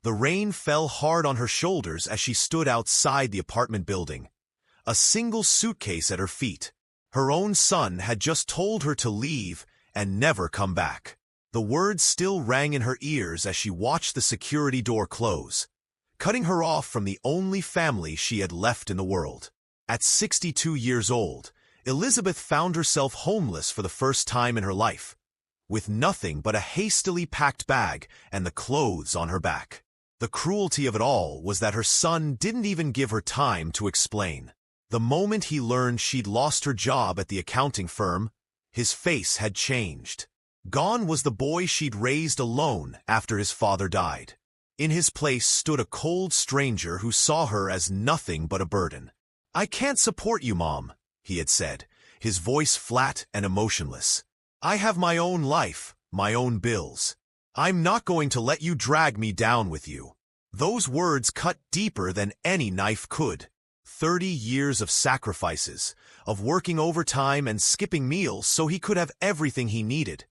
The rain fell hard on her shoulders as she stood outside the apartment building, a single suitcase at her feet. Her own son had just told her to leave and never come back. The words still rang in her ears as she watched the security door close, cutting her off from the only family she had left in the world. At 62 years old, Elizabeth found herself homeless for the first time in her life, with nothing but a hastily packed bag and the clothes on her back. The cruelty of it all was that her son didn't even give her time to explain. The moment he learned she'd lost her job at the accounting firm, his face had changed. Gone was the boy she'd raised alone after his father died. In his place stood a cold stranger who saw her as nothing but a burden. "I can't support you, Mom," he had said, his voice flat and emotionless. "I have my own life, my own bills. I'm not going to let you drag me down with you." Those words cut deeper than any knife could. 30 years of sacrifices, of working overtime and skipping meals so he could have everything he needed.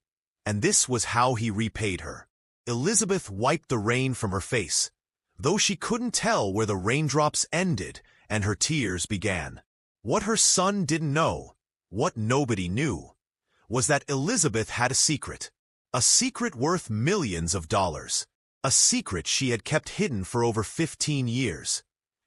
And this was how he repaid her. Elizabeth wiped the rain from her face, though she couldn't tell where the raindrops ended and her tears began. What her son didn't know, what nobody knew, was that Elizabeth had a secret worth millions of dollars, a secret she had kept hidden for over 15 years,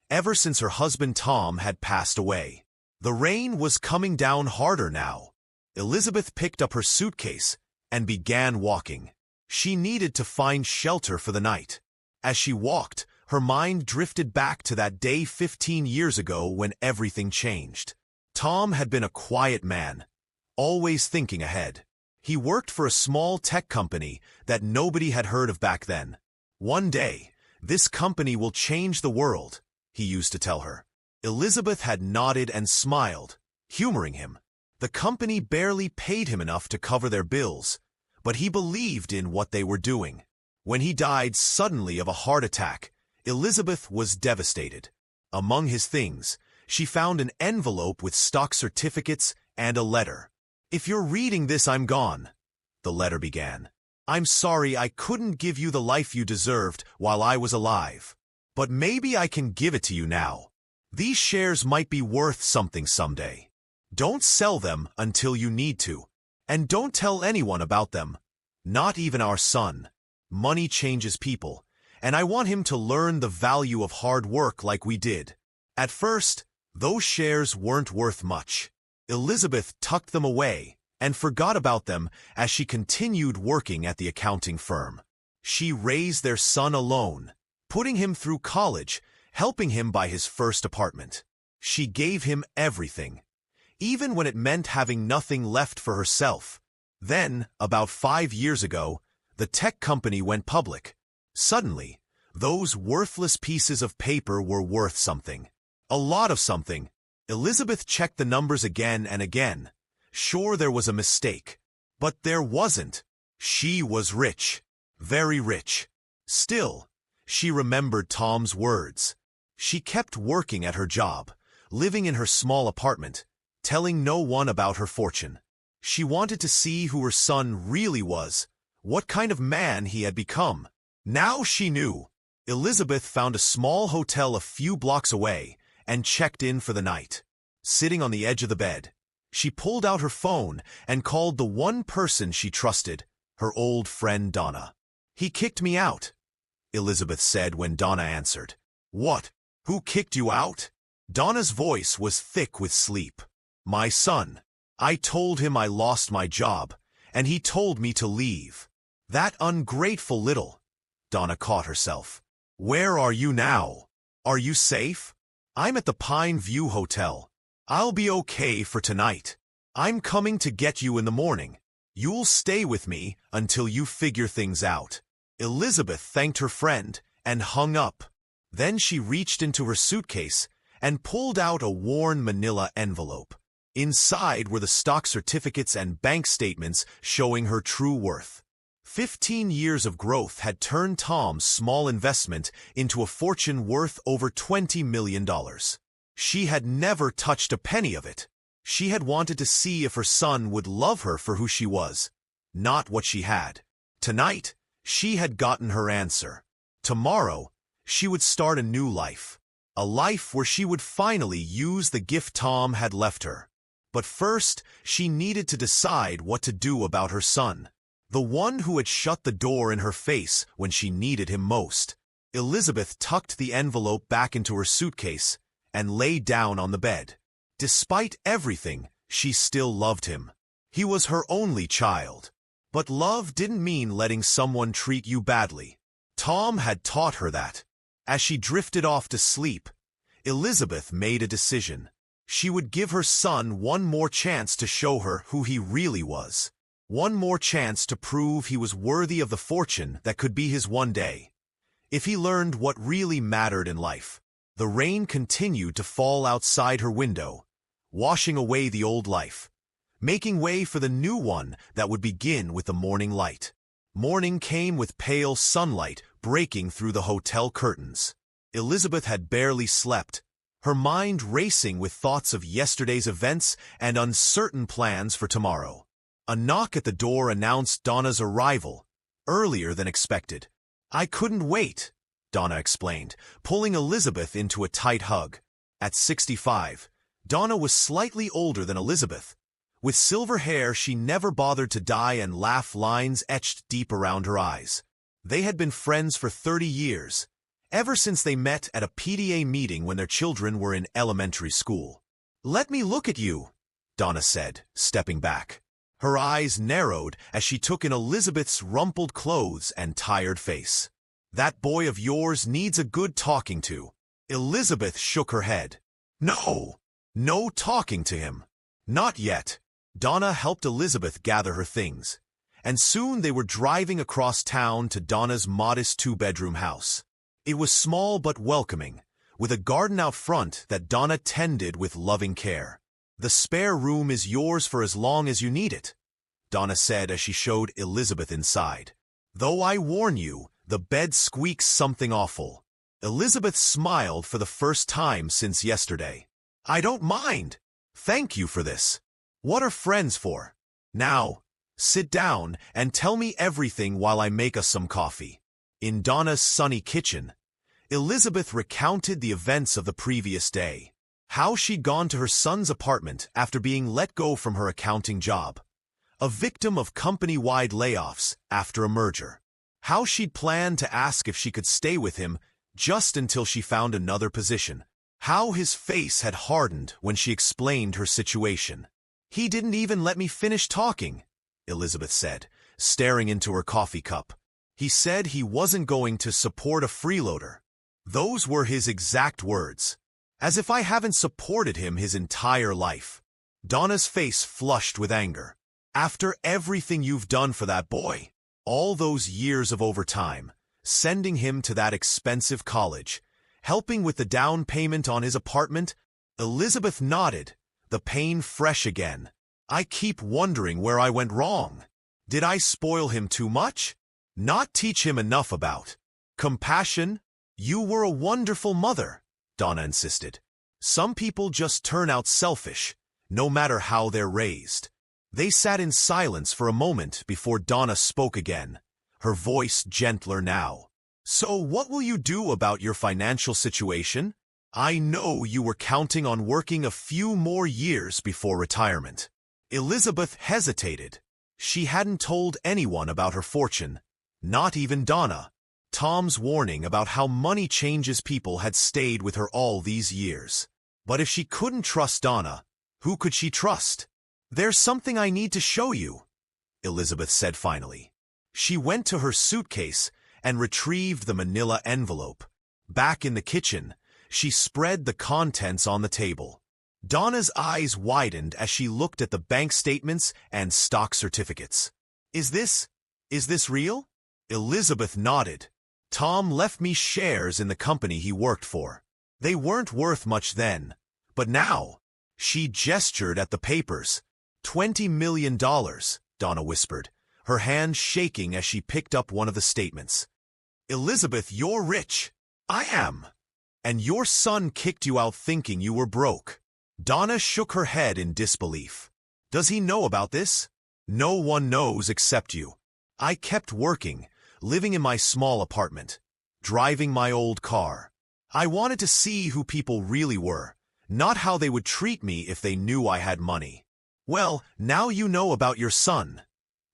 ever since her husband Tom had passed away. The rain was coming down harder now. Elizabeth picked up her suitcase and began walking. She needed to find shelter for the night. As she walked, her mind drifted back to that day 15 years ago when everything changed. Tom had been a quiet man, always thinking ahead. He worked for a small tech company that nobody had heard of back then. "One day, this company will change the world," he used to tell her. Elizabeth had nodded and smiled, humoring him. The company barely paid him enough to cover their bills, but he believed in what they were doing. When he died suddenly of a heart attack, Elizabeth was devastated. Among his things, she found an envelope with stock certificates and a letter. "If you're reading this, I'm gone," the letter began. "I'm sorry I couldn't give you the life you deserved while I was alive. But maybe I can give it to you now. These shares might be worth something someday. Don't sell them until you need to. And don't tell anyone about them, not even our son. Money changes people, and I want him to learn the value of hard work like we did." At first, those shares weren't worth much. Elizabeth tucked them away and forgot about them as she continued working at the accounting firm. She raised their son alone, putting him through college, helping him buy his first apartment. She gave him everything, even when it meant having nothing left for herself. Then, about 5 years ago, the tech company went public. Suddenly, those worthless pieces of paper were worth something. A lot of something. Elizabeth checked the numbers again and again, sure there was a mistake. But there wasn't. She was rich. Very rich. Still, she remembered Tom's words. She kept working at her job, living in her small apartment, telling no one about her fortune. She wanted to see who her son really was, what kind of man he had become. Now she knew. Elizabeth found a small hotel a few blocks away and checked in for the night. Sitting on the edge of the bed, she pulled out her phone and called the one person she trusted, her old friend Donna. "He kicked me out," Elizabeth said when Donna answered. "What? Who kicked you out?" Donna's voice was thick with sleep. "My son. I told him I lost my job, and he told me to leave." "That ungrateful little—" Donna caught herself. "Where are you now? Are you safe?" "I'm at the Pine View Hotel. I'll be okay for tonight. I'm coming to get you in the morning. You'll stay with me until you figure things out." Elizabeth thanked her friend and hung up. Then she reached into her suitcase and pulled out a worn manila envelope. Inside were the stock certificates and bank statements showing her true worth. 15 years of growth had turned Tom's small investment into a fortune worth over $20 million. She had never touched a penny of it. She had wanted to see if her son would love her for who she was, not what she had. Tonight, she had gotten her answer. Tomorrow, she would start a new life. A life where she would finally use the gift Tom had left her. But first, she needed to decide what to do about her son. The one who had shut the door in her face when she needed him most. Elizabeth tucked the envelope back into her suitcase and lay down on the bed. Despite everything, she still loved him. He was her only child. But love didn't mean letting someone treat you badly. Tom had taught her that. As she drifted off to sleep, Elizabeth made a decision. She would give her son one more chance to show her who he really was. One more chance to prove he was worthy of the fortune that could be his one day. If he learned what really mattered in life. The rain continued to fall outside her window, washing away the old life, making way for the new one that would begin with the morning light. Morning came with pale sunlight breaking through the hotel curtains. Elizabeth had barely slept, her mind racing with thoughts of yesterday's events and uncertain plans for tomorrow. A knock at the door announced Donna's arrival, earlier than expected. "I couldn't wait," Donna explained, pulling Elizabeth into a tight hug. At 65, Donna was slightly older than Elizabeth. With silver hair she never bothered to dye and laugh lines etched deep around her eyes. They had been friends for 30 years, ever since they met at a PTA meeting when their children were in elementary school. "Let me look at you," Donna said, stepping back. Her eyes narrowed as she took in Elizabeth's rumpled clothes and tired face. "That boy of yours needs a good talking to." Elizabeth shook her head. No talking to him. Not yet." Donna helped Elizabeth gather her things, and soon they were driving across town to Donna's modest two-bedroom house. It was small but welcoming, with a garden out front that Donna tended with loving care. "The spare room is yours for as long as you need it," Donna said as she showed Elizabeth inside. "Though I warn you, the bed squeaks something awful." Elizabeth smiled for the first time since yesterday. "I don't mind. Thank you for this. What are friends for? Now, sit down and tell me everything while I make us some coffee." In Donna's sunny kitchen, Elizabeth recounted the events of the previous day. How she'd gone to her son's apartment after being let go from her accounting job. A victim of company-wide layoffs after a merger. How she'd planned to ask if she could stay with him just until she found another position. How his face had hardened when she explained her situation. "He didn't even let me finish talking," Elizabeth said, staring into her coffee cup. "He said he wasn't going to support a freeloader." Those were his exact words. As if I haven't supported him his entire life. Donna's face flushed with anger. "After everything you've done for that boy, all those years of overtime, sending him to that expensive college, helping with the down payment on his apartment," Elizabeth nodded, the pain fresh again. "I keep wondering where I went wrong. Did I spoil him too much? Not teach him enough about compassion? You were a wonderful mother," Donna insisted. "Some people just turn out selfish, no matter how they're raised." They sat in silence for a moment before Donna spoke again, her voice gentler now. "So what will you do about your financial situation? I know you were counting on working a few more years before retirement." Elizabeth hesitated. She hadn't told anyone about her fortune, not even Donna. Tom's warning about how money changes people had stayed with her all these years. But if she couldn't trust Donna, who could she trust? "There's something I need to show you," Elizabeth said finally. She went to her suitcase and retrieved the manila envelope. Back in the kitchen, she spread the contents on the table. Donna's eyes widened as she looked at the bank statements and stock certificates. Is this real?" Elizabeth nodded. "Tom left me shares in the company he worked for. They weren't worth much then, but now." She gestured at the papers. $20 million, Donna whispered, her hand shaking as she picked up one of the statements. "Elizabeth, you're rich." "I am. And your son kicked you out thinking you were broke." Donna shook her head in disbelief. "Does he know about this?" "No one knows except you. I kept working, living in my small apartment, driving my old car. I wanted to see who people really were, not how they would treat me if they knew I had money. Well, now you know about your son,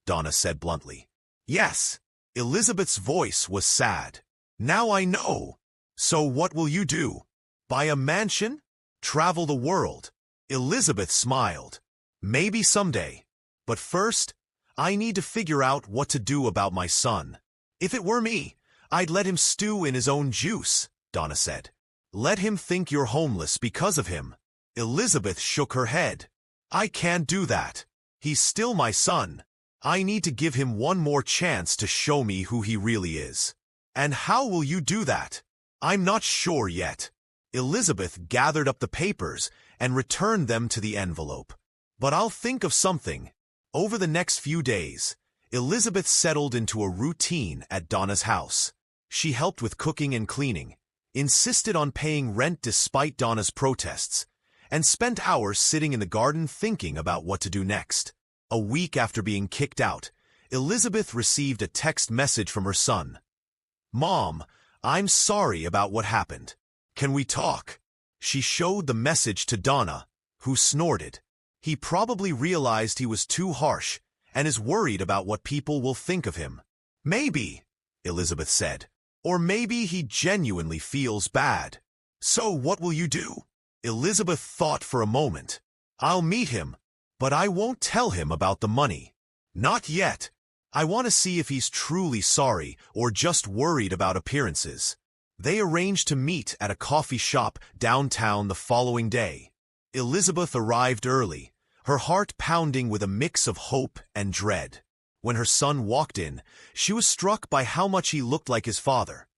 Donna said bluntly. Yes. Elizabeth's voice was sad. Now I know. So what will you do? Buy a mansion? Travel the world? Elizabeth smiled. Maybe someday. But first, I need to figure out what to do about my son. If it were me, I'd let him stew in his own juice, Donna said. Let him think you're homeless because of him. Elizabeth shook her head. I can't do that. He's still my son. I need to give him one more chance to show me who he really is. And how will you do that? I'm not sure yet. Elizabeth gathered up the papers and returned them to the envelope. But I'll think of something. Over the next few days, Elizabeth settled into a routine at Donna's house. She helped with cooking and cleaning, insisted on paying rent despite Donna's protests, and spent hours sitting in the garden thinking about what to do next. A week after being kicked out, Elizabeth received a text message from her son. Mom, I'm sorry about what happened. Can we talk? She showed the message to Donna, who snorted. He probably realized he was too harsh and is worried about what people will think of him. Maybe, Elizabeth said. Or maybe he genuinely feels bad. So what will you do? Elizabeth thought for a moment. I'll meet him, but I won't tell him about the money. Not yet. I want to see if he's truly sorry or just worried about appearances. They arranged to meet at a coffee shop downtown the following day. Elizabeth arrived early, her heart pounding with a mix of hope and dread. When her son walked in, she was struck by how much he looked like his father.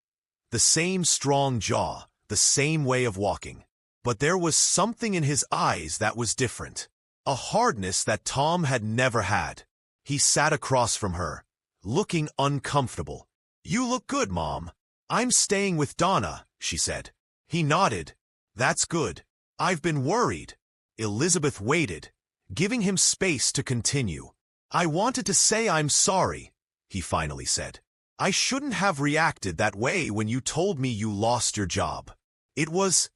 The same strong jaw, the same way of walking. But there was something in his eyes that was different. A hardness that Tom had never had. He sat across from her, looking uncomfortable. You look good, Mom. I'm staying with Donna, she said. He nodded. That's good. I've been worried. Elizabeth waited, giving him space to continue. I wanted to say I'm sorry, he finally said. I shouldn't have reacted that way when you told me you lost your job. It was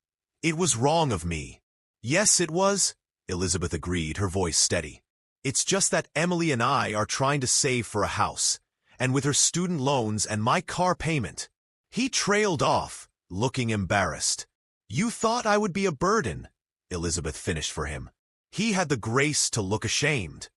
wrong of me. Yes, it was, Elizabeth agreed, her voice steady. It's just that Emily and I are trying to save for a house, and with her student loans and my car payment. He trailed off, looking embarrassed. You thought I would be a burden, Elizabeth finished for him. He had the grace to look ashamed.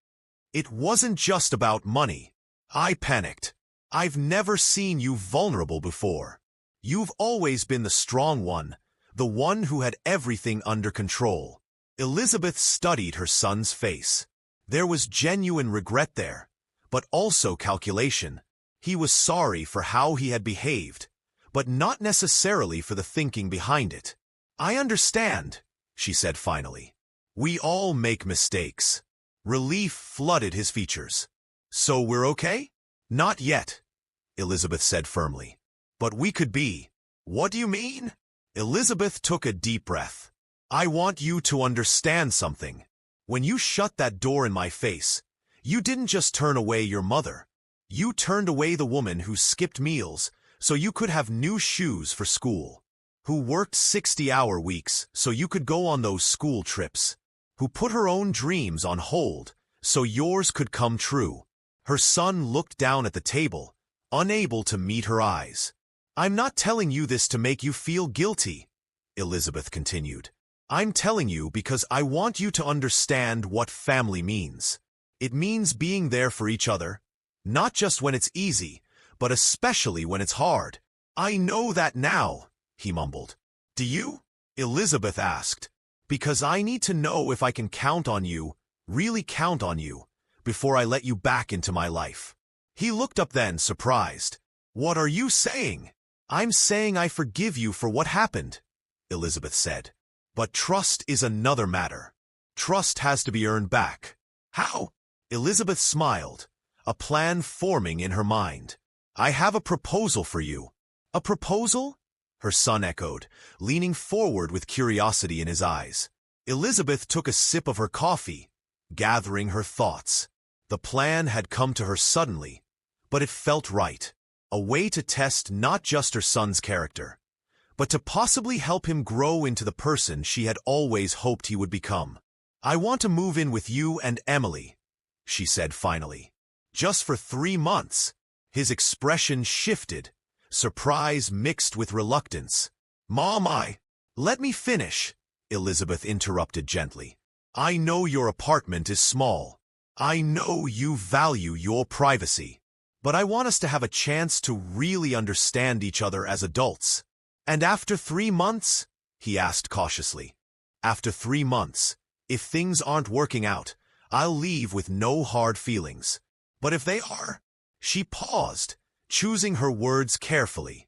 It wasn't just about money. I panicked. I've never seen you vulnerable before. You've always been the strong one, the one who had everything under control. Elizabeth studied her son's face. There was genuine regret there, but also calculation. He was sorry for how he had behaved, but not necessarily for the thinking behind it. I understand, she said finally. We all make mistakes. Relief flooded his features. So we're okay? Not yet, Elizabeth said firmly. But we could be. What do you mean? Elizabeth took a deep breath. I want you to understand something. When you shut that door in my face, you didn't just turn away your mother. You turned away the woman who skipped meals so you could have new shoes for school, who worked 60-hour weeks so you could go on those school trips, who put her own dreams on hold so yours could come true. Her son looked down at the table, unable to meet her eyes. I'm not telling you this to make you feel guilty, Elizabeth continued. I'm telling you because I want you to understand what family means. It means being there for each other, not just when it's easy, but especially when it's hard. I know that now, he mumbled. Do you? Elizabeth asked. Because I need to know if I can count on you, really count on you, before I let you back into my life. He looked up then, surprised. What are you saying? I'm saying I forgive you for what happened, Elizabeth said. But trust is another matter. Trust has to be earned back. How? Elizabeth smiled, a plan forming in her mind. I have a proposal for you. A proposal? Her son echoed, leaning forward with curiosity in his eyes. Elizabeth took a sip of her coffee, gathering her thoughts. The plan had come to her suddenly, but it felt right. a way to test not just her son's character, but to possibly help him grow into the person she had always hoped he would become. "I want to move in with you and Emily," she said finally. "Just for 3 months." His expression shifted, surprise mixed with reluctance. "Mom, let me finish," Elizabeth interrupted gently. "I know your apartment is small. I know you value your privacy. But I want us to have a chance to really understand each other as adults." "And after 3 months?" he asked cautiously. "After 3 months, if things aren't working out, I'll leave with no hard feelings. But if they are—" She paused, choosing her words carefully.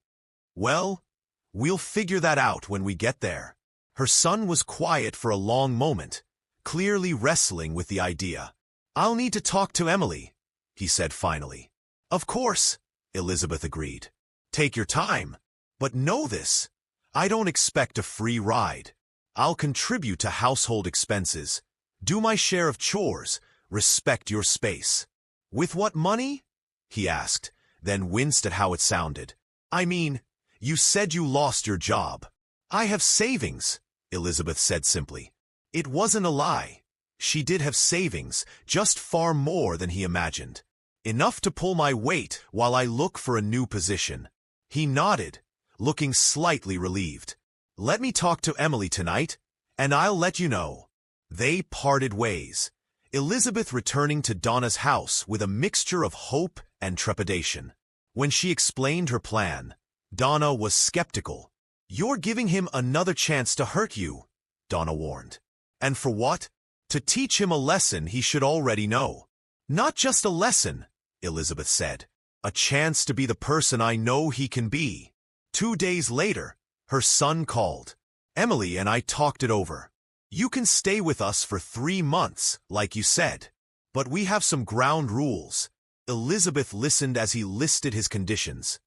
"Well, we'll figure that out when we get there." Her son was quiet for a long moment, clearly wrestling with the idea. "I'll need to talk to Emily," he said finally. "Of course," Elizabeth agreed. "Take your time. But know this, I don't expect a free ride. I'll contribute to household expenses, do my share of chores, respect your space." "With what money?" he asked, then winced at how it sounded. "I mean, you said you lost your job." "I have savings," Elizabeth said simply. It wasn't a lie. She did have savings, just far more than he imagined. "Enough to pull my weight while I look for a new position." He nodded, looking slightly relieved. "Let me talk to Emily tonight, and I'll let you know." They parted ways, Elizabeth returning to Donna's house with a mixture of hope and trepidation. When she explained her plan, Donna was skeptical. "You're giving him another chance to hurt you," Donna warned. "And for what?" "To teach him a lesson he should already know." "Not just a lesson," Elizabeth said. "A chance to be the person I know he can be." 2 days later, her son called. "Emily and I talked it over. You can stay with us for 3 months, like you said. But we have some ground rules." Elizabeth listened as he listed his conditions.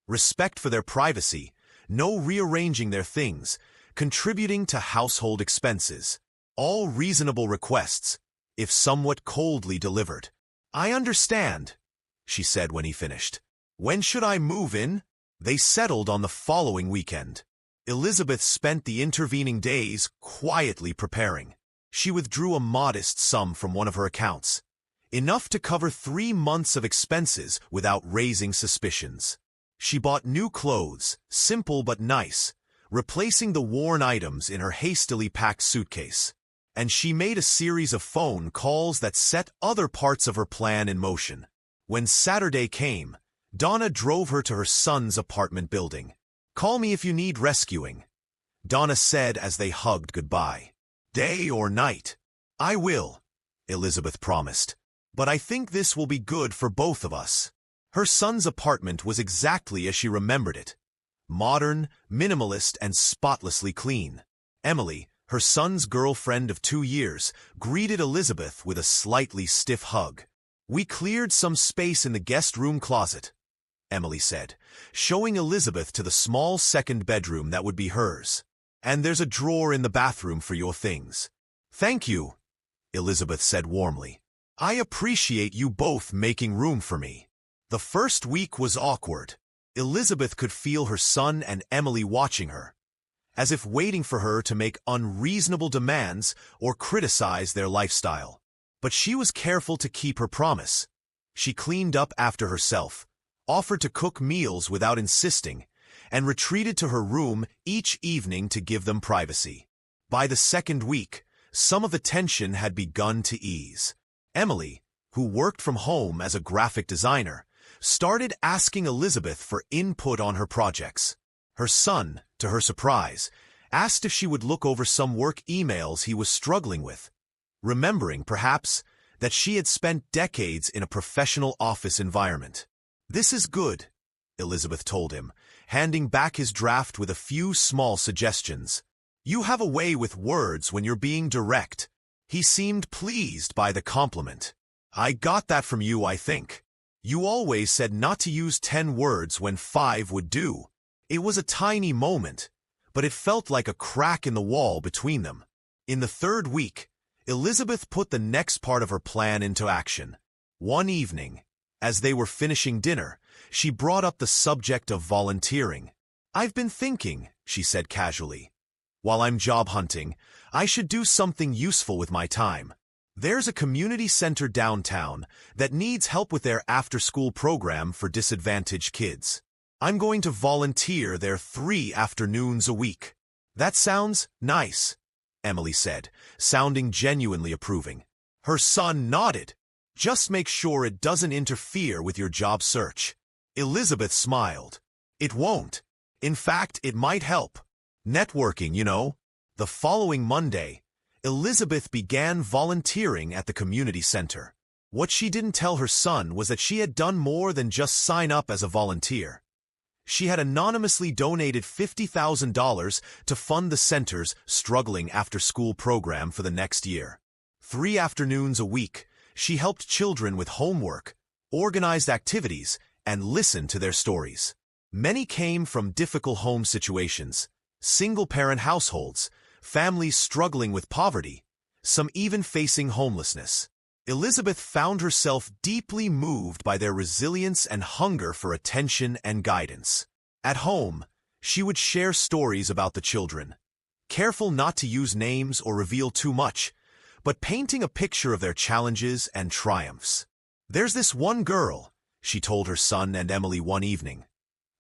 Respect for their privacy, no rearranging their things, contributing to household expenses. All reasonable requests, if somewhat coldly delivered. "I understand," she said when he finished. "When should I move in?" They settled on the following weekend. Elizabeth spent the intervening days quietly preparing. She withdrew a modest sum from one of her accounts, enough to cover 3 months of expenses without raising suspicions. She bought new clothes, simple but nice, replacing the worn items in her hastily packed suitcase. And she made a series of phone calls that set other parts of her plan in motion. When Saturday came, Donna drove her to her son's apartment building. "Call me if you need rescuing," Donna said as they hugged goodbye. "Day or night." "I will," Elizabeth promised. "But I think this will be good for both of us." Her son's apartment was exactly as she remembered it. Modern, minimalist, and spotlessly clean. Emily, her son's girlfriend of 2 years, greeted Elizabeth with a slightly stiff hug. "We cleared some space in the guest room closet," Emily said, showing Elizabeth to the small second bedroom that would be hers. "And there's a drawer in the bathroom for your things." "Thank you," Elizabeth said warmly. "I appreciate you both making room for me." The first week was awkward. Elizabeth could feel her son and Emily watching her, as if waiting for her to make unreasonable demands or criticize their lifestyle. But she was careful to keep her promise. She cleaned up after herself, offered to cook meals without insisting, and retreated to her room each evening to give them privacy. By the second week, some of the tension had begun to ease. Emily, who worked from home as a graphic designer, started asking Elizabeth for input on her projects. Her son, to her surprise, asked if she would look over some work emails he was struggling with, remembering, perhaps, that she had spent decades in a professional office environment. "This is good," Elizabeth told him, handing back his draft with a few small suggestions. "You have a way with words when you're being direct." He seemed pleased by the compliment. "I got that from you, I think. You always said not to use 10 words when 5 would do." It was a tiny moment, but it felt like a crack in the wall between them. In the 3rd week, Elizabeth put the next part of her plan into action. One evening, as they were finishing dinner, she brought up the subject of volunteering. "I've been thinking," she said casually. "While I'm job hunting, I should do something useful with my time. There's a community center downtown that needs help with their after-school program for disadvantaged kids. I'm going to volunteer there 3 afternoons a week." "That sounds nice," Emily said, sounding genuinely approving. Her son nodded. "Just make sure it doesn't interfere with your job search." Elizabeth smiled. "It won't. In fact, it might help. Networking, you know." The following Monday, Elizabeth began volunteering at the community center. What she didn't tell her son was that she had done more than just sign up as a volunteer. She had anonymously donated $50,000 to fund the center's struggling after-school program for the next year. 3 afternoons a week, she helped children with homework, organized activities, and listened to their stories. Many came from difficult home situations, single-parent households, families struggling with poverty, some even facing homelessness. Elizabeth found herself deeply moved by their resilience and hunger for attention and guidance. At home, she would share stories about the children, careful not to use names or reveal too much, but painting a picture of their challenges and triumphs. "There's this one girl," she told her son and Emily one evening,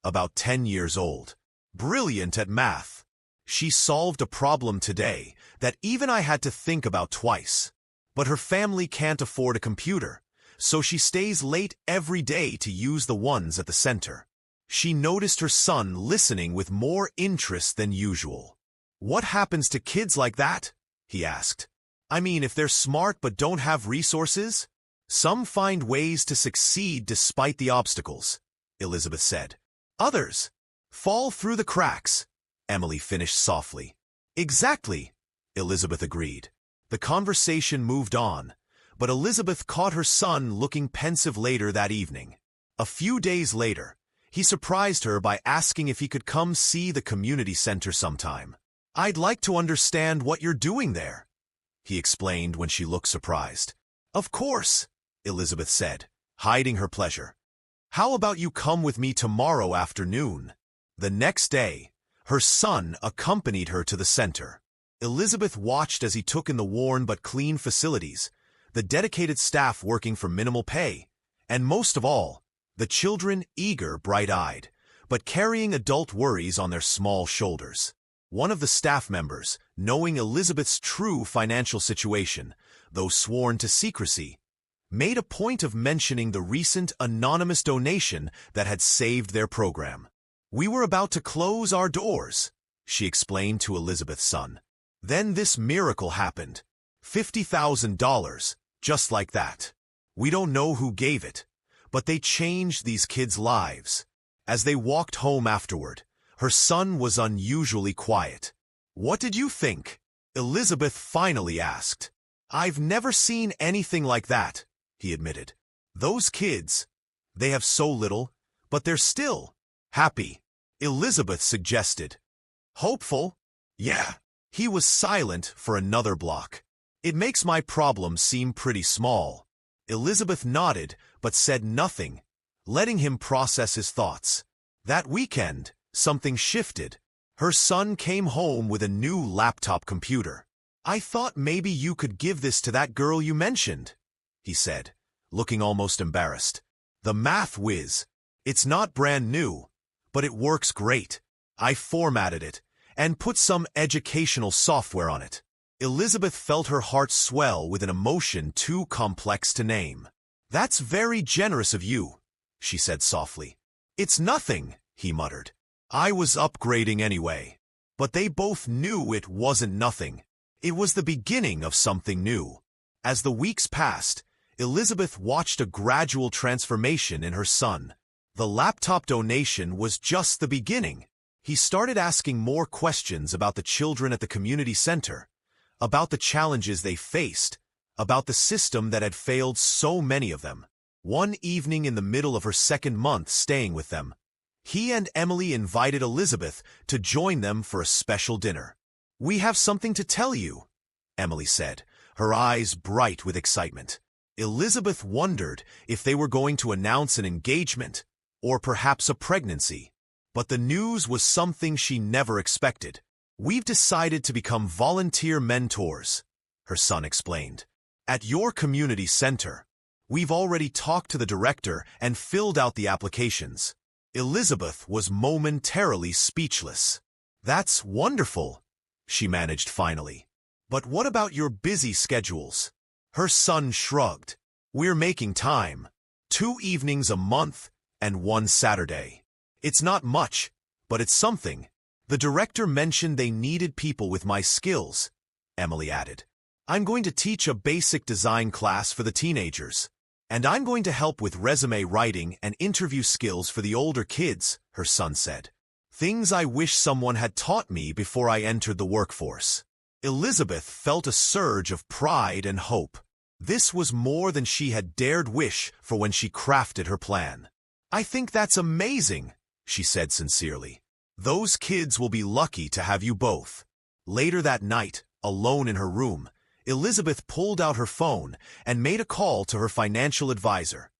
about 10 years old, brilliant at math. "She solved a problem today that even I had to think about twice. But her family can't afford a computer, so she stays late every day to use the ones at the center." She noticed her son listening with more interest than usual. "What happens to kids like that?" he asked. "I mean, if they're smart but don't have resources?" "Some find ways to succeed despite the obstacles," Elizabeth said. "Others fall through the cracks," Emily finished softly. "Exactly," Elizabeth agreed. The conversation moved on, but Elizabeth caught her son looking pensive later that evening. A few days later, he surprised her by asking if he could come see the community center sometime. "I'd like to understand what you're doing there," he explained when she looked surprised. "Of course," Elizabeth said, hiding her pleasure. "How about you come with me tomorrow afternoon?" The next day, her son accompanied her to the center. Elizabeth watched as he took in the worn but clean facilities, the dedicated staff working for minimal pay, and most of all, the children eager, bright-eyed, but carrying adult worries on their small shoulders. One of the staff members, knowing Elizabeth's true financial situation, though sworn to secrecy, made a point of mentioning the recent anonymous donation that had saved their program. "We were about to close our doors," she explained to Elizabeth's son. "Then this miracle happened. $50,000, just like that. We don't know who gave it, but they changed these kids' lives." As they walked home afterward, her son was unusually quiet. "What did you think?" Elizabeth finally asked. "I've never seen anything like that," he admitted. "Those kids, they have so little, but they're still happy," Elizabeth suggested. "Hopeful?" "Yeah." He was silent for another block. "It makes my problem seem pretty small." Elizabeth nodded but said nothing, letting him process his thoughts. That weekend, something shifted. Her son came home with a new laptop computer. "I thought maybe you could give this to that girl you mentioned," he said, looking almost embarrassed. "The math whiz. It's not brand new, but it works great. I formatted it and put some educational software on it." Elizabeth felt her heart swell with an emotion too complex to name. "That's very generous of you," she said softly. "It's nothing," he muttered. "I was upgrading anyway." But they both knew it wasn't nothing. It was the beginning of something new. As the weeks passed, Elizabeth watched a gradual transformation in her son. The laptop donation was just the beginning. He started asking more questions about the children at the community center, about the challenges they faced, about the system that had failed so many of them. One evening in the middle of her second month staying with them, he and Emily invited Elizabeth to join them for a special dinner. "We have something to tell you," Emily said, her eyes bright with excitement. Elizabeth wondered if they were going to announce an engagement, or perhaps a pregnancy. But the news was something she never expected. "We've decided to become volunteer mentors," her son explained. "At your community center. We've already talked to the director and filled out the applications." Elizabeth was momentarily speechless. "That's wonderful," she managed finally. "But what about your busy schedules?" Her son shrugged. "We're making time. 2 evenings a month and 1 Saturday. It's not much, but it's something." "The director mentioned they needed people with my skills," Emily added. "I'm going to teach a basic design class for the teenagers. And I'm going to help with resume writing and interview skills for the older kids," her son said. "Things I wish someone had taught me before I entered the workforce." Elizabeth felt a surge of pride and hope. This was more than she had dared wish for when she crafted her plan. "I think that's amazing," she said sincerely. "Those kids will be lucky to have you both." Later that night, alone in her room, Elizabeth pulled out her phone and made a call to her financial advisor,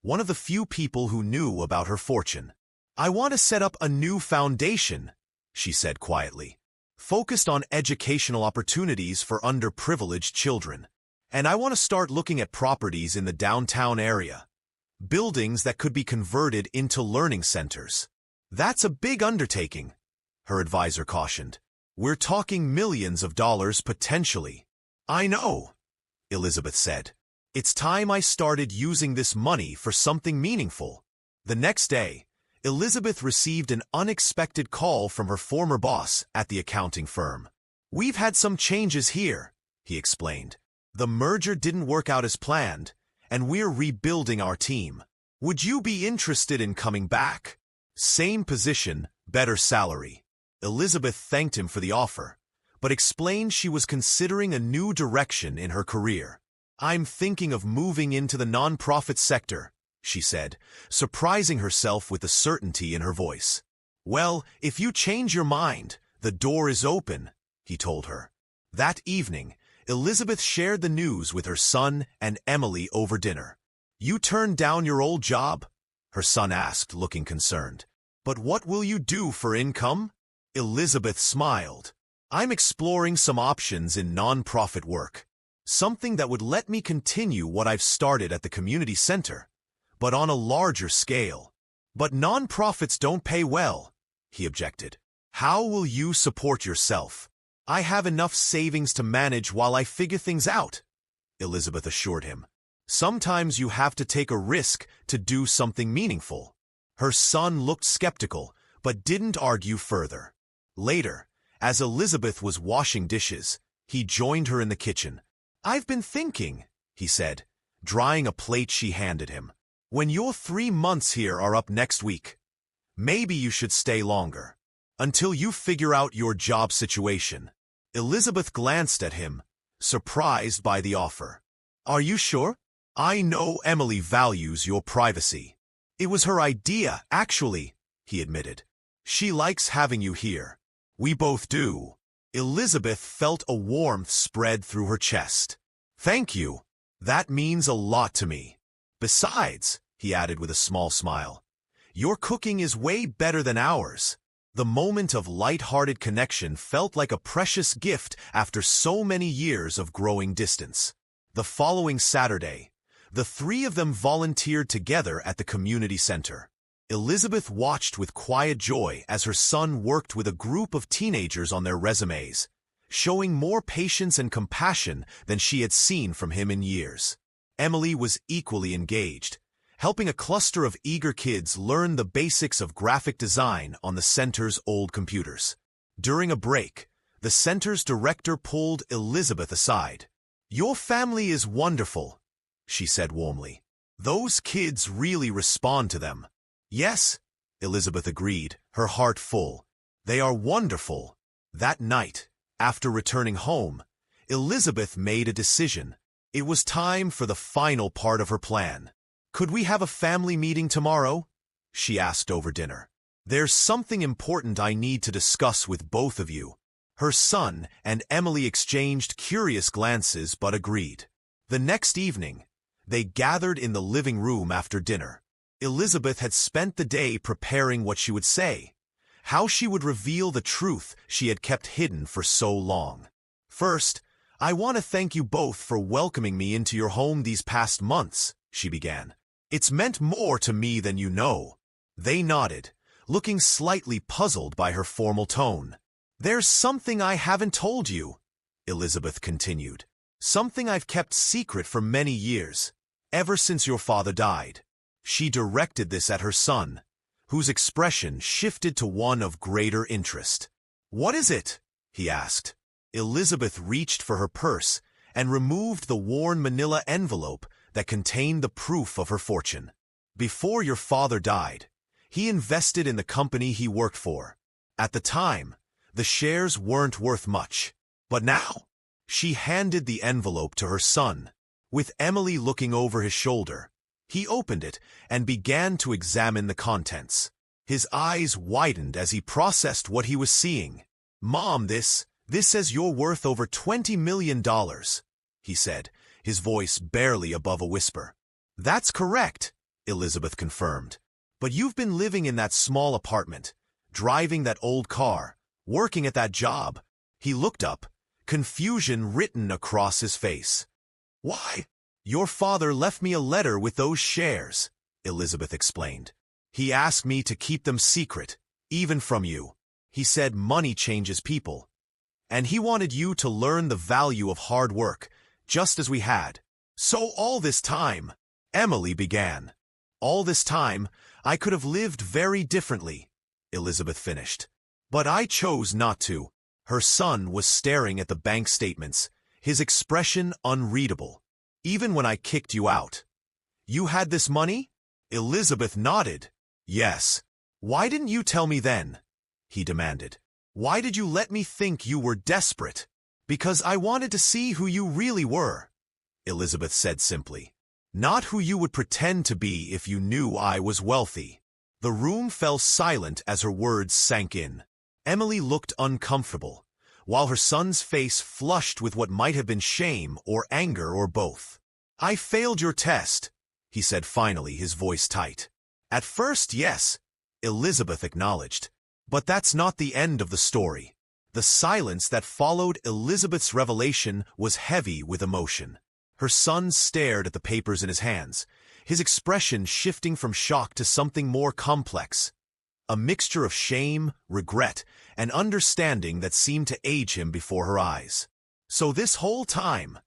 one of the few people who knew about her fortune. "I want to set up a new foundation," she said quietly, "focused on educational opportunities for underprivileged children. And I want to start looking at properties in the downtown area, buildings that could be converted into learning centers." "That's a big undertaking," her advisor cautioned. "We're talking millions of dollars potentially." "I know," Elizabeth said. "It's time I started using this money for something meaningful." The next day, Elizabeth received an unexpected call from her former boss at the accounting firm. "We've had some changes here," he explained. "The merger didn't work out as planned, and we're rebuilding our team. Would you be interested in coming back? Same position, better salary." Elizabeth thanked him for the offer, but explained she was considering a new direction in her career. "I'm thinking of moving into the nonprofit sector," she said, surprising herself with the certainty in her voice. "Well, if you change your mind, the door is open," he told her. That evening, Elizabeth shared the news with her son and Emily over dinner. "You turned down your old job?" her son asked, looking concerned. "But what will you do for income?" Elizabeth smiled. "I'm exploring some options in nonprofit work, something that would let me continue what I've started at the community center, but on a larger scale." "But nonprofits don't pay well," he objected. "How will you support yourself?" "I have enough savings to manage while I figure things out," Elizabeth assured him. "Sometimes you have to take a risk to do something meaningful." Her son looked skeptical, but didn't argue further. Later, as Elizabeth was washing dishes, he joined her in the kitchen. "I've been thinking," he said, drying a plate she handed him. "When your 3 months here are up next week, maybe you should stay longer, until you figure out your job situation." Elizabeth glanced at him, surprised by the offer. "Are you sure? I know Emily values your privacy." "It was her idea, actually," he admitted. "She likes having you here." "We both do." Elizabeth felt a warmth spread through her chest. "Thank you. That means a lot to me. Besides," he added with a small smile, "your cooking is way better than ours." The moment of light-hearted connection felt like a precious gift after so many years of growing distance. The following Saturday, the 3 of them volunteered together at the community center. Elizabeth watched with quiet joy as her son worked with a group of teenagers on their resumes, showing more patience and compassion than she had seen from him in years. Emily was equally engaged, helping a cluster of eager kids learn the basics of graphic design on the center's old computers. During a break, the center's director pulled Elizabeth aside. "Your family is wonderful," she said warmly. "Those kids really respond to them." "Yes," Elizabeth agreed, her heart full. "They are wonderful." That night, after returning home, Elizabeth made a decision. It was time for the final part of her plan. "Could we have a family meeting tomorrow?" she asked over dinner. "There's something important I need to discuss with both of you." Her son and Emily exchanged curious glances but agreed. The next evening, they gathered in the living room after dinner. Elizabeth had spent the day preparing what she would say, how she would reveal the truth she had kept hidden for so long. "First, I want to thank you both for welcoming me into your home these past months," she began. "It's meant more to me than you know." They nodded, looking slightly puzzled by her formal tone. "There's something I haven't told you," Elizabeth continued. "Something I've kept secret for many years, ever since your father died." She directed this at her son, whose expression shifted to one of greater interest. "What is it?" he asked. Elizabeth reached for her purse and removed the worn manila envelope that contained the proof of her fortune. "Before your father died, he invested in the company he worked for. At the time, the shares weren't worth much. But now," she handed the envelope to her son, with Emily looking over his shoulder. He opened it and began to examine the contents. His eyes widened as he processed what he was seeing. "Mom, this says you're worth over $20 million, he said, his voice barely above a whisper. "That's correct," Elizabeth confirmed. "But you've been living in that small apartment, driving that old car, working at that job." He looked up, confusion written across his face. "Why?" "Your father left me a letter with those shares," Elizabeth explained. "He asked me to keep them secret, even from you. He said money changes people. And he wanted you to learn the value of hard work, just as we had. So all this time," Emily began. "All this time, I could have lived very differently," Elizabeth finished. "But I chose not to." Her son was staring at the bank statements, his expression unreadable. "Even when I kicked you out, you had this money?" Elizabeth nodded. "Yes." "Why didn't you tell me then?" he demanded. "Why did you let me think you were desperate?" "Because I wanted to see who you really were," Elizabeth said simply. "Not who you would pretend to be if you knew I was wealthy." The room fell silent as her words sank in. Emily looked uncomfortable, while her son's face flushed with what might have been shame or anger or both. "I failed your test," he said finally, his voice tight. "At first, yes," Elizabeth acknowledged. "But that's not the end of the story." The silence that followed Elizabeth's revelation was heavy with emotion. Her son stared at the papers in his hands, his expression shifting from shock to something more complex. A mixture of shame, regret, and understanding that seemed to age him before her eyes. "So this whole time,"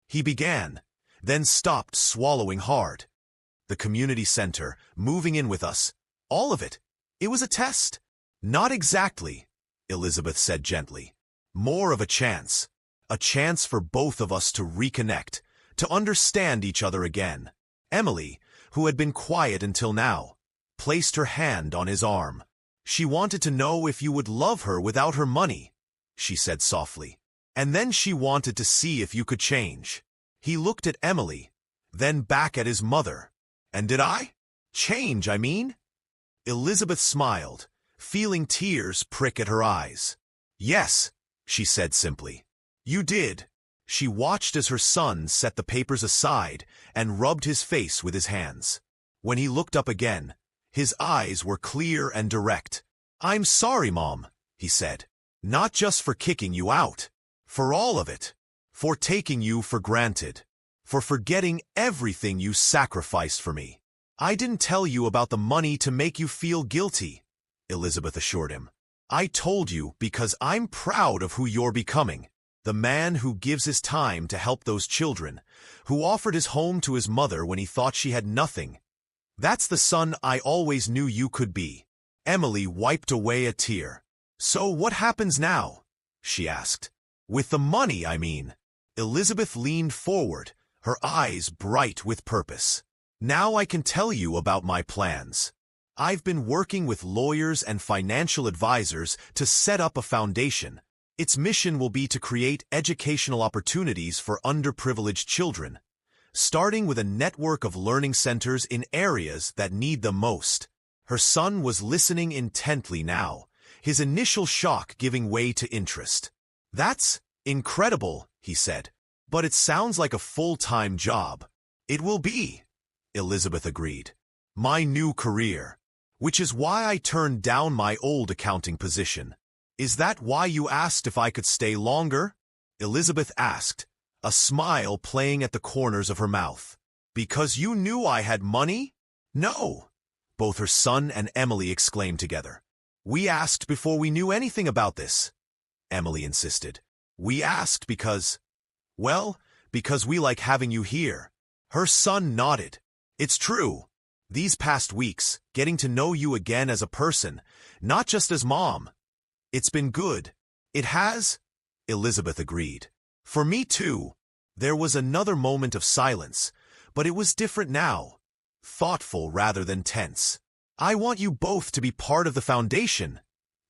he began, then stopped, swallowing hard. "The community center, moving in with us, all of it, it was a test?" "Not exactly," Elizabeth said gently. "More of a chance for both of us to reconnect, to understand each other again." Emily, who had been quiet until now, placed her hand on his arm. "She wanted to know if you would love her without her money," she said softly. "And then she wanted to see if you could change." He looked at Emily, then back at his mother. "And did I? Change, I mean?" Elizabeth smiled, feeling tears prick at her eyes. "Yes," she said simply. "You did." She watched as her son set the papers aside and rubbed his face with his hands. When he looked up again, his eyes were clear and direct. "I'm sorry, Mom," he said. "Not just for kicking you out. For all of it. For taking you for granted. For forgetting everything you sacrificed for me. I didn't tell you about the money to make you feel guilty," Elizabeth assured him. "I told you because I'm proud of who you're becoming. The man who gives his time to help those children, who offered his home to his mother when he thought she had nothing. That's the son I always knew you could be." Emily wiped away a tear. "So what happens now?" she asked. "With the money, I mean." Elizabeth leaned forward, her eyes bright with purpose. "Now I can tell you about my plans. I've been working with lawyers and financial advisors to set up a foundation. Its mission will be to create educational opportunities for underprivileged children, starting with a network of learning centers in areas that need them most." Her son was listening intently now, his initial shock giving way to interest. "That's incredible," he said. "But it sounds like a full-time job." "It will be," Elizabeth agreed. My new career. Which is why I turned down my old accounting position. Is that why you asked if I could stay longer? Elizabeth asked, a smile playing at the corners of her mouth. Because you knew I had money? No, both her son and Emily exclaimed together. We asked before we knew anything about this, Emily insisted. We asked because we like having you here. Her son nodded. It's true. These past weeks, getting to know you again as a person, not just as mom. It's been good. It has, Elizabeth agreed. For me too. There was another moment of silence, but it was different now. Thoughtful rather than tense. I want you both to be part of the foundation,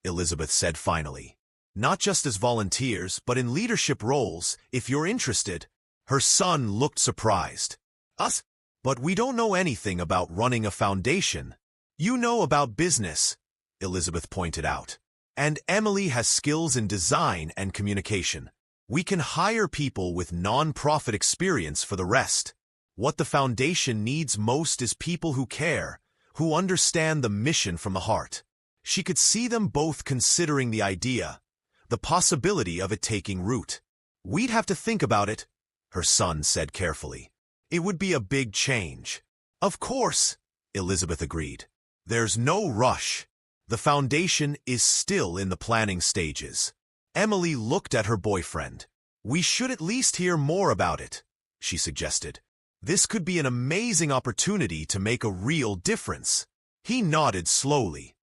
Elizabeth said finally. Not just as volunteers, but in leadership roles, if you're interested. Her son looked surprised. Us? But we don't know anything about running a foundation. You know about business, Elizabeth pointed out. And Emily has skills in design and communication. We can hire people with non-profit experience for the rest. What the foundation needs most is people who care, who understand the mission from the heart. She could see them both considering the idea, the possibility of it taking root. We'd have to think about it, her son said carefully. It would be a big change. Of course, Elizabeth agreed. There's no rush. The foundation is still in the planning stages. Emily looked at her boyfriend. We should at least hear more about it, she suggested. This could be an amazing opportunity to make a real difference. He nodded slowly.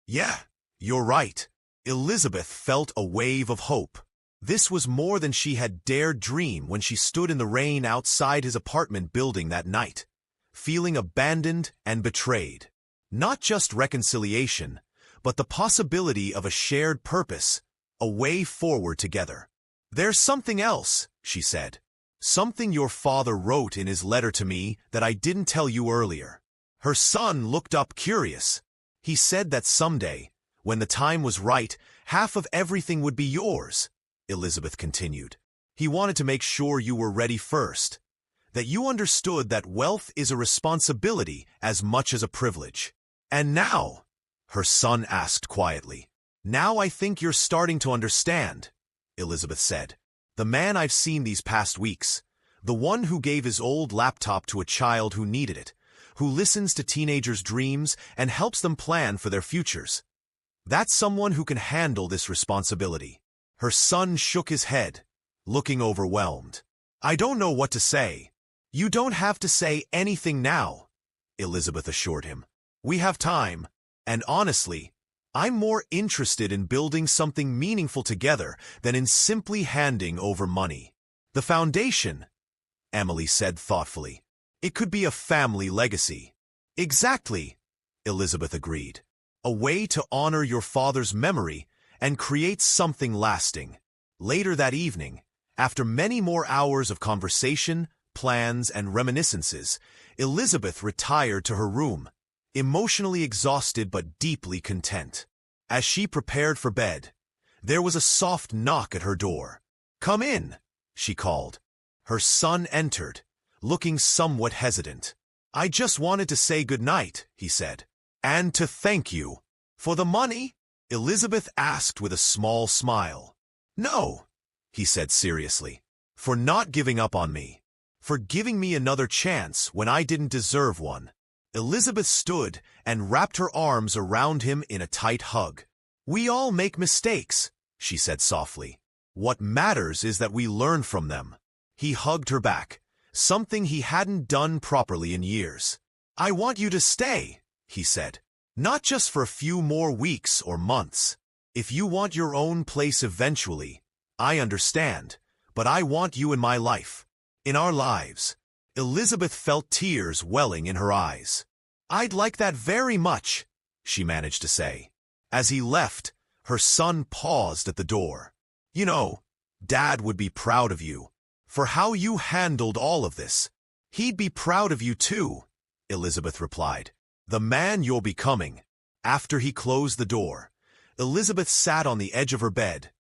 Yeah, you're right. Elizabeth felt a wave of hope. This was more than she had dared dream when she stood in the rain outside his apartment building that night, feeling abandoned and betrayed. Not just reconciliation, but the possibility of a shared purpose, a way forward together. There's something else, she said. Something your father wrote in his letter to me that I didn't tell you earlier. Her son looked up curious. He said that someday, when the time was right, half of everything would be yours, Elizabeth continued. He wanted to make sure you were ready first, that you understood that wealth is a responsibility as much as a privilege. And now, her son asked quietly. Now I think you're starting to understand, Elizabeth said. The man I've seen these past weeks, the one who gave his old laptop to a child who needed it, who listens to teenagers' dreams and helps them plan for their futures. That's someone who can handle this responsibility. Her son shook his head, looking overwhelmed. I don't know what to say. You don't have to say anything now, Elizabeth assured him. We have time, and honestly, I'm more interested in building something meaningful together than in simply handing over money. The foundation, Emily said thoughtfully. It could be a family legacy. Exactly, Elizabeth agreed. A way to honor your father's memory and create something lasting. Later that evening, after many more hours of conversation, plans, and reminiscences, Elizabeth retired to her room, emotionally exhausted but deeply content. As she prepared for bed, there was a soft knock at her door. Come in, she called. Her son entered, looking somewhat hesitant. I just wanted to say goodnight, he said. And to thank you. For the money? Elizabeth asked with a small smile. No, he said seriously. For not giving up on me. For giving me another chance when I didn't deserve one. Elizabeth stood and wrapped her arms around him in a tight hug. We all make mistakes, she said softly. What matters is that we learn from them. He hugged her back, something he hadn't done properly in years. I want you to stay, he said. Not just for a few more weeks or months. If you want your own place eventually, I understand, but I want you in my life. In our lives. Elizabeth felt tears welling in her eyes. I'd like that very much, she managed to say. As he left, her son paused at the door. You know, Dad would be proud of you. For how you handled all of this. He'd be proud of you too, Elizabeth replied. The man you're becoming. After he closed the door, Elizabeth sat on the edge of her bed,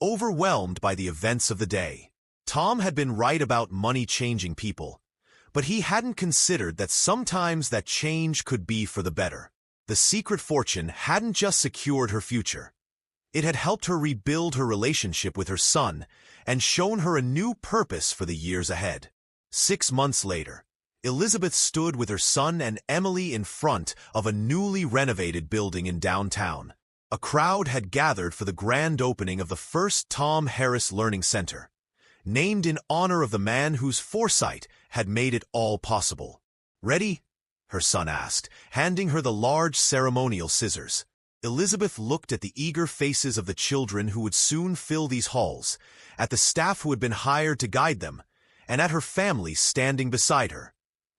overwhelmed by the events of the day. Tom had been right about money changing people, But he hadn't considered that sometimes that change could be for the better. The secret fortune hadn't just secured her future. It had helped her rebuild her relationship with her son and shown her a new purpose for the years ahead. 6 months later, Elizabeth stood with her son and Emily in front of a newly renovated building in downtown. A crowd had gathered for the grand opening of the first Tom Harris Learning Center, named in honor of the man whose foresight had made it all possible. "Ready?" her son asked, handing her the large ceremonial scissors. Elizabeth looked at the eager faces of the children who would soon fill these halls, at the staff who had been hired to guide them, and at her family standing beside her,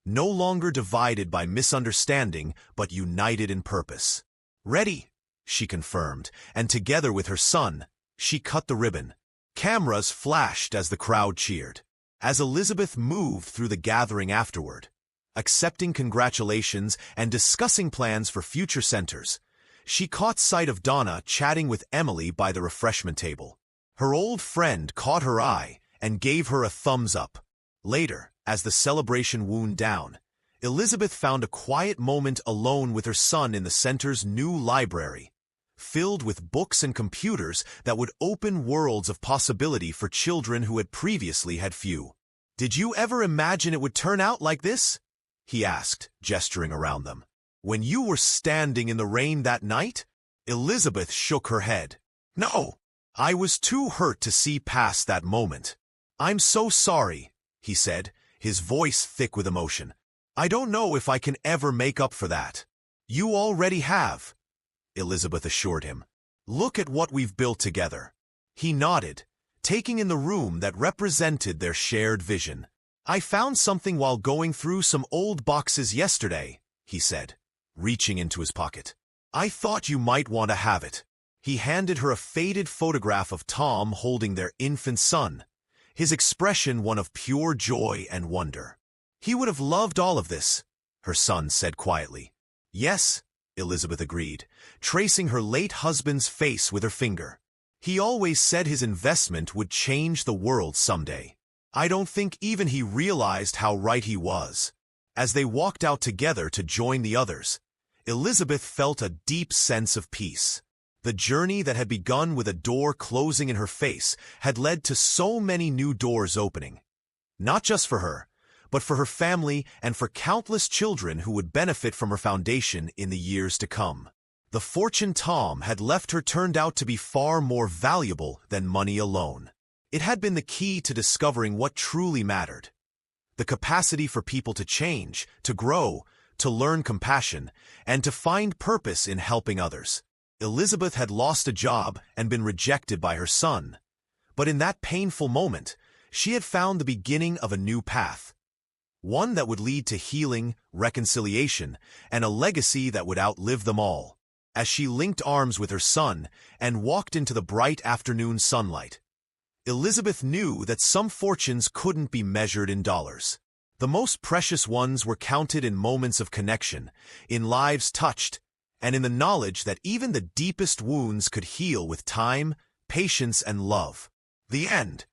no longer divided by misunderstanding but united in purpose. "Ready," she confirmed, and together with her son, she cut the ribbon. Cameras flashed as the crowd cheered. As Elizabeth moved through the gathering afterward, accepting congratulations and discussing plans for future centers, she caught sight of Donna chatting with Emily by the refreshment table. Her old friend caught her eye and gave her a thumbs up. Later, as the celebration wound down, Elizabeth found a quiet moment alone with her son in the center's new library, filled with books and computers that would open worlds of possibility for children who had previously had few. "Did you ever imagine it would turn out like this?" he asked, gesturing around them. "When you were standing in the rain that night?" Elizabeth shook her head. "No, I was too hurt to see past that moment." "I'm so sorry," he said, his voice thick with emotion. "I don't know if I can ever make up for that." "You already have," Elizabeth assured him. "Look at what we've built together." He nodded, taking in the room that represented their shared vision. "I found something while going through some old boxes yesterday," he said, reaching into his pocket. "I thought you might want to have it." He handed her a faded photograph of Tom holding their infant son, his expression one of pure joy and wonder. "He would have loved all of this," her son said quietly. "Yes," Elizabeth agreed, tracing her late husband's face with her finger. "He always said his investment would change the world someday." I don't think even he realized how right he was. As they walked out together to join the others, Elizabeth felt a deep sense of peace. The journey that had begun with a door closing in her face had led to so many new doors opening. Not just for her, but for her family and for countless children who would benefit from her foundation in the years to come. The fortune Tom had left her turned out to be far more valuable than money alone. It had been the key to discovering what truly mattered. The capacity for people to change, to grow, to learn compassion, and to find purpose in helping others. Elizabeth had lost a job and been rejected by her son. But in that painful moment, she had found the beginning of a new path. One that would lead to healing, reconciliation, and a legacy that would outlive them all. As she linked arms with her son and walked into the bright afternoon sunlight, Elizabeth knew that some fortunes couldn't be measured in dollars. The most precious ones were counted in moments of connection, in lives touched, and in the knowledge that even the deepest wounds could heal with time, patience, and love. The end.